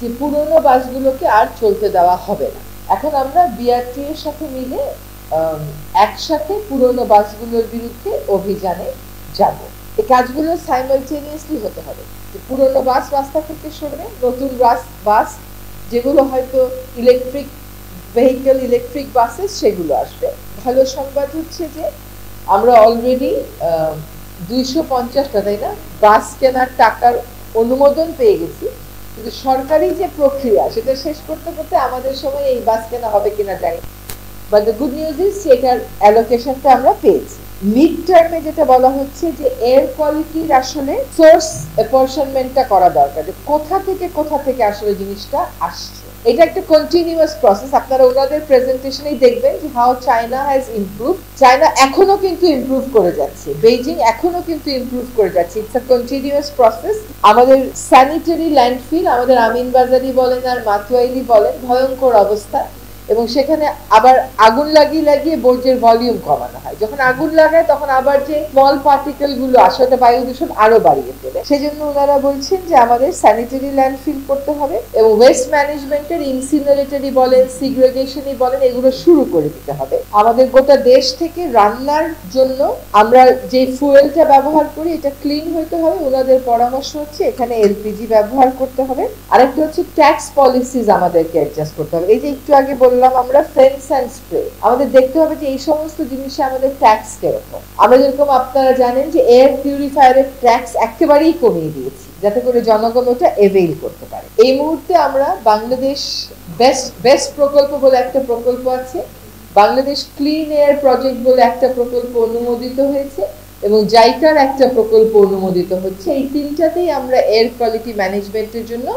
যে পুরনো বাসগুলোকে আর চলতে দেওয়া হবে না। এখন আমরা বিআরটি এর সাথে মিলে একসাথে পুরনো বাসগুলোর বিরুদ্ধে অভিযানে যাব। এই কাজগুলো সাইমালটেনিয়াসলি হতে হবে। যে পুরনো বাস রাস্তা থেকে সরবে, নতুন বাস যেগুলো হয়তো ইলেকট্রিক ভেহিকেল, ইলেকট্রিক বাসেস, সেগুলো আসবে। ভালো সংবাদ হচ্ছে যে আমরা অলরেডি 250টা, তাই না, বাস কেনার টাকার অনুমোদন পেয়ে গেছি। কিন্তু সরকারি যে প্রক্রিয়া সেটা শেষ করতে করতে আমাদের সময় এই বাস কেনা হবে কিনা জানি। But the good news is সেটার অ্যালোকেশনটা আমরা পেয়েছি। মিড টার্মে যেটা বলা হচ্ছে যে এয়ার কোয়ালিটির আসলে সোর্স অ্যাপরশনমেন্টটা করা দরকার, যে কোথা থেকে আসলে জিনিসটা আসছে। এটা একটা কন্টিনিউয়াস প্রসেস। আপনারা ওনাদের প্রেজেন্টেশনেই দেখবেন যে how China has improve. China এখনো কিন্তু ইমপ্রুভ করে যাচ্ছে, বেইজিং এখনো কিন্তু ইমপ্রুভ করে যাচ্ছে। It's a continuous process. আমাদের স্যানিটারি ল্যান্ডফিল, আমাদের আমিনবাজারি বলেন আর মাতুয়াইলি বলেন, ভয়ঙ্কর অবস্থা। এবং সেখানে আবার আগুন লাগিয়ে বর্জ্যের ভলিউম কমানো হয়। যখন আগুন লাগায় তখন আবার যে স্মল পার্টিকেল গুলো আসে ওটা বায়ু দূষণ আরো বাড়িয়ে ফেলে। সেজন্য ওনারা বলছেন যে আমাদের স্যানিটারি ল্যান্ডফিল করতে হবে এবং ওয়েস্ট ম্যানেজমেন্টের ইনসিনারেটরি বলেন, সিগ্রেগেশনই বলেন, এগুলো শুরু করে দিতে হবে। আমাদের গোটা দেশ থেকে রান্নার জন্য আমরা যে ফুয়েলটা ব্যবহার করি এটা ক্লিন হইতে হবে। ওনাদের পরামর্শ হচ্ছে এখানে এলপিজি ব্যবহার করতে হবে। আরেকটা হচ্ছে ট্যাক্স পলিসিজ আমাদেরকে অ্যাডজাস্ট করতে হবে। এই যে একটু আগে বললাম আমরা ফেন্স অ্যান্ড স্প্রে, আমাদের দেখতে হবে যে এই সমস্ত জিনিসে আমাদের ট্যাক্স কিরকম। আমরা যেরকম আপনারা জানেন যে এয়ার পিউরিফায়ারের ট্যাক্স একেবারেই কমিয়ে দিয়েছি যাতে করে জনগণ ওটা এভেইল করতে পারে। এই মুহূর্তে আমরা বাংলাদেশ বেস্ট প্রকল্প বলে একটা প্রকল্প আছে, বাংলাদেশ ক্লিন এয়ার প্রজেক্ট বলে একটা প্রকল্প অনুমোদিত হয়েছে এবং জাইকার একটা প্রকল্প অনুমোদিত হচ্ছে। এই তিনটাতেই আমরা এয়ার কোয়ালিটি ম্যানেজমেন্টের জন্য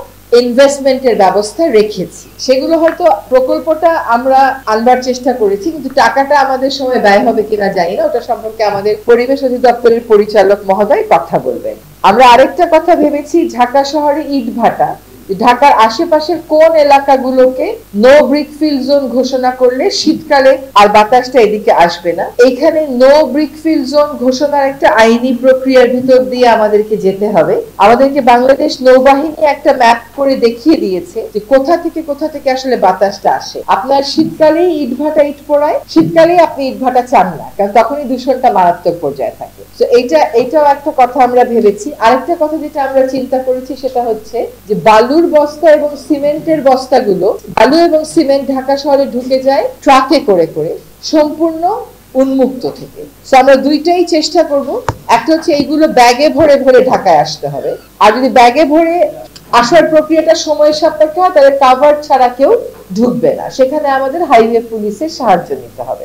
ইনভেস্টমেন্টের ব্যবস্থা রেখেছি। সেগুলো হয়তো প্রকল্পটা আমরা আনবার চেষ্টা করেছি, কিন্তু টাকাটা আমাদের সময় ব্যয় হবে কিনা জানি না। ওটা সম্পর্কে আমাদের পরিবেশ অধিদপ্তরের পরিচালক মহোদয় কথা বলবেন। আমরা আরেকটা কথা ভেবেছি, ঢাকা শহরে ইটভাটা, ঢাকার আশেপাশের কোন এলাকাগুলোকে নো ব্রিক ফিল জোন ঘোষণা করলে শীতকালে আর বাতাসটা এদিকে আসবে না। এখানে নো ব্রিক ফিল জোন ঘোষণার একটা আইনি প্রক্রিয়ার ভিতর দিয়ে আমাদেরকে যেতে হবে। আমাদেরকে বাংলাদেশ নৌবাহিনী একটা ম্যাপ করে দেখিয়ে দিয়েছে যে কোথা থেকে আসলে বাতাসটা আসে। আপনার শীতকালেই ইটভাটা ইট পোড়ায়, শীতকালেই আপনি ইটভাটা চান না, কারণ তখনই দূষণটা মারাত্মক পর্যায়ে থাকে। তো এইটাও একটা কথা আমরা ভেবেছি। আরেকটা কথা যেটা আমরা চিন্তা করেছি সেটা হচ্ছে যে বালুর বস্তা এবং সিমেন্টের বস্তাগুলো, বালু এবং সিমেন্ট ঢাকা শহরে ঢুকে যায় ট্রাকে করে সম্পূর্ণ উন্মুক্ত থেকে। আমরা দুইটাই চেষ্টা করব। একটা হচ্ছে এইগুলো ব্যাগে ভরে ঢাকায় আসতে হবে, আর যদি ব্যাগে ভরে আসার প্রক্রিয়াটা সময়ের সাপেক্ষে হয় তাহলে কাভার ছাড়া কেউ ঢুকবে না, সেখানে আমাদের হাইওয়ে পুলিশের সাহায্য নিতে হবে।